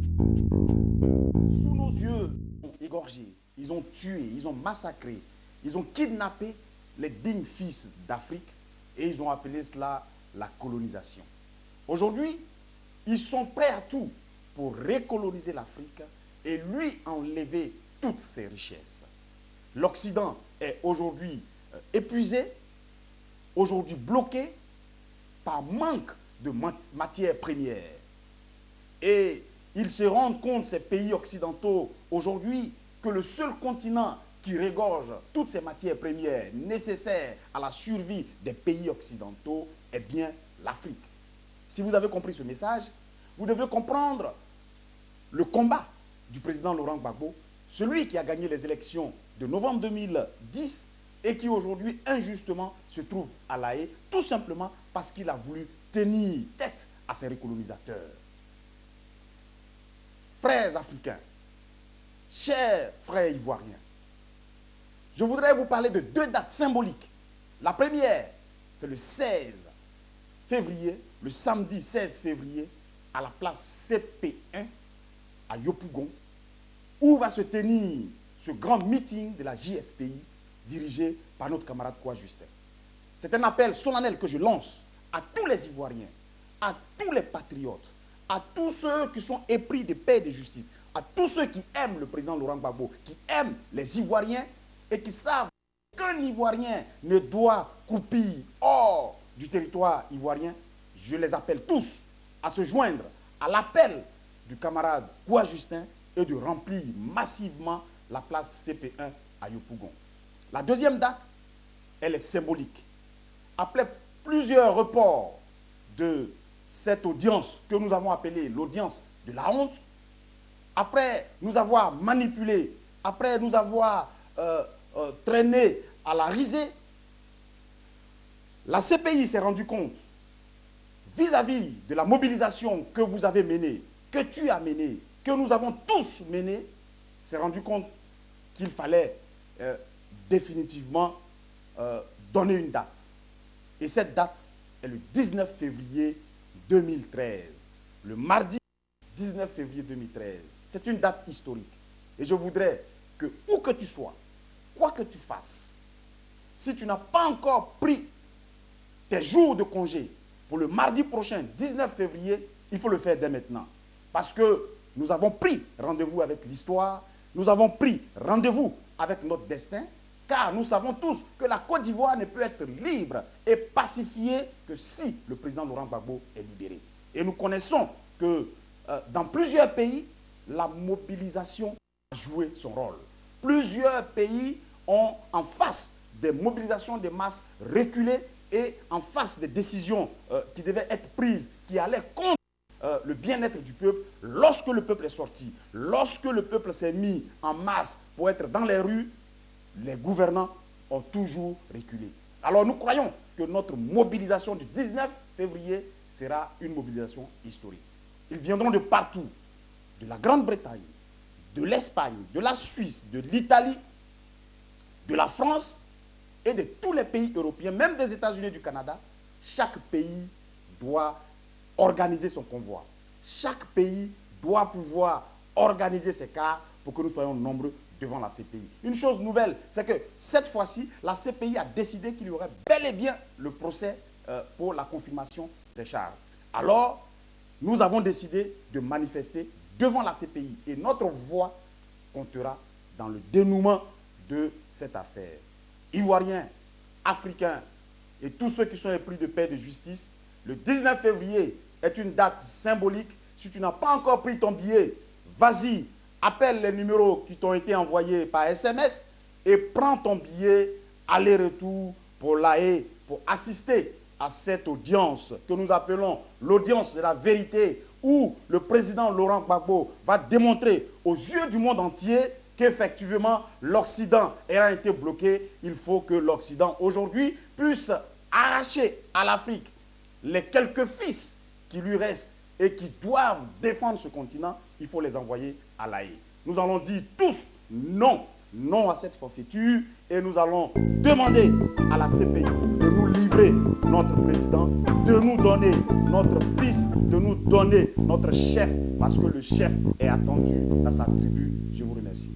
Sous nos yeux, ils ont égorgé, ils ont tué, ils ont massacré, ils ont kidnappé les dignes fils d'Afrique et ils ont appelé cela la colonisation. Aujourd'hui, ils sont prêts à tout pour recoloniser l'Afrique et lui enlever toutes ses richesses. L'Occident est aujourd'hui épuisé, aujourd'hui bloqué par manque de matières premières. Et ils se rendent compte, ces pays occidentaux, aujourd'hui, que le seul continent qui regorge toutes ces matières premières nécessaires à la survie des pays occidentaux est bien l'Afrique. Si vous avez compris ce message, vous devez comprendre le combat du président Laurent Gbagbo, celui qui a gagné les élections de novembre 2010 et qui aujourd'hui injustement se trouve à La Haye, tout simplement parce qu'il a voulu tenir tête à ses recolonisateurs. Frères africains, chers frères ivoiriens, je voudrais vous parler de deux dates symboliques. La première, c'est le 16 février, le samedi 16 février, à la place CP1 à Yopougon, où va se tenir ce grand meeting de la JFPI dirigé par notre camarade Kouwa Justin. C'est un appel solennel que je lance à tous les Ivoiriens, à tous les patriotes, à tous ceux qui sont épris de paix et de justice, à tous ceux qui aiment le président Laurent Gbagbo, qui aiment les Ivoiriens et qui savent qu'un Ivoirien ne doit croupir hors du territoire ivoirien. Je les appelle tous à se joindre à l'appel du camarade Kouwa Justin et de remplir massivement la place CP1 à Yopougon. La deuxième date, elle est symbolique. Après plusieurs reports de cette audience que nous avons appelée l'audience de la honte, après nous avoir manipulé, après nous avoir traîné à la risée, la CPI s'est rendue compte, vis-à-vis de la mobilisation que vous avez menée, que tu as menée, que nous avons tous menée, s'est rendu compte qu'il fallait définitivement donner une date. Et cette date est le 19 février 2013. Le mardi 19 février 2013. C'est une date historique. Et je voudrais que, où que tu sois, quoi que tu fasses, si tu n'as pas encore pris tes jours de congé pour le mardi prochain, 19 février, il faut le faire dès maintenant. Parce que nous avons pris rendez-vous avec l'histoire, nous avons pris rendez-vous avec notre destin, car nous savons tous que la Côte d'Ivoire ne peut être libre et pacifiée que si le président Laurent Gbagbo est libéré. Et nous connaissons que dans plusieurs pays, la mobilisation a joué son rôle. Plusieurs pays ont, en face des mobilisations de masse, reculé et en face des décisions qui devaient être prises, qui allaient contre le bien-être du peuple, lorsque le peuple est sorti, lorsque le peuple s'est mis en masse pour être dans les rues, les gouvernants ont toujours reculé. Alors nous croyons que notre mobilisation du 19 février sera une mobilisation historique. Ils viendront de partout, de la Grande-Bretagne, de l'Espagne, de la Suisse, de l'Italie, de la France et de tous les pays européens, même des États-Unis et du Canada. Chaque pays doit organiser son convoi. Chaque pays doit pouvoir organiser ses cars pour que nous soyons nombreux devant la CPI. Une chose nouvelle, c'est que cette fois-ci, la CPI a décidé qu'il y aurait bel et bien le procès pour la confirmation des charges. Alors, nous avons décidé de manifester devant la CPI et notre voix comptera dans le dénouement de cette affaire. Ivoiriens, Africains et tous ceux qui sont épris de paix et de justice, le 19 février est une date symbolique. Si tu n'as pas encore pris ton billet, vas-y, appelle les numéros qui t'ont été envoyés par SMS et prends ton billet aller-retour pour La Haye, pour assister à cette audience que nous appelons l'audience de la vérité, où le président Laurent Gbagbo va démontrer aux yeux du monde entier qu'effectivement l'Occident ayant été bloqué. Il faut que l'Occident aujourd'hui puisse arracher à l'Afrique les quelques fils qui lui restent et qui doivent défendre ce continent. Il faut les envoyer à La Haye. Nous allons dire tous non. non à cette forfaiture et nous allons demander à la CPI de nous livrer notre président, de nous donner notre fils, de nous donner notre chef, parce que le chef est attendu dans sa tribu. Je vous remercie.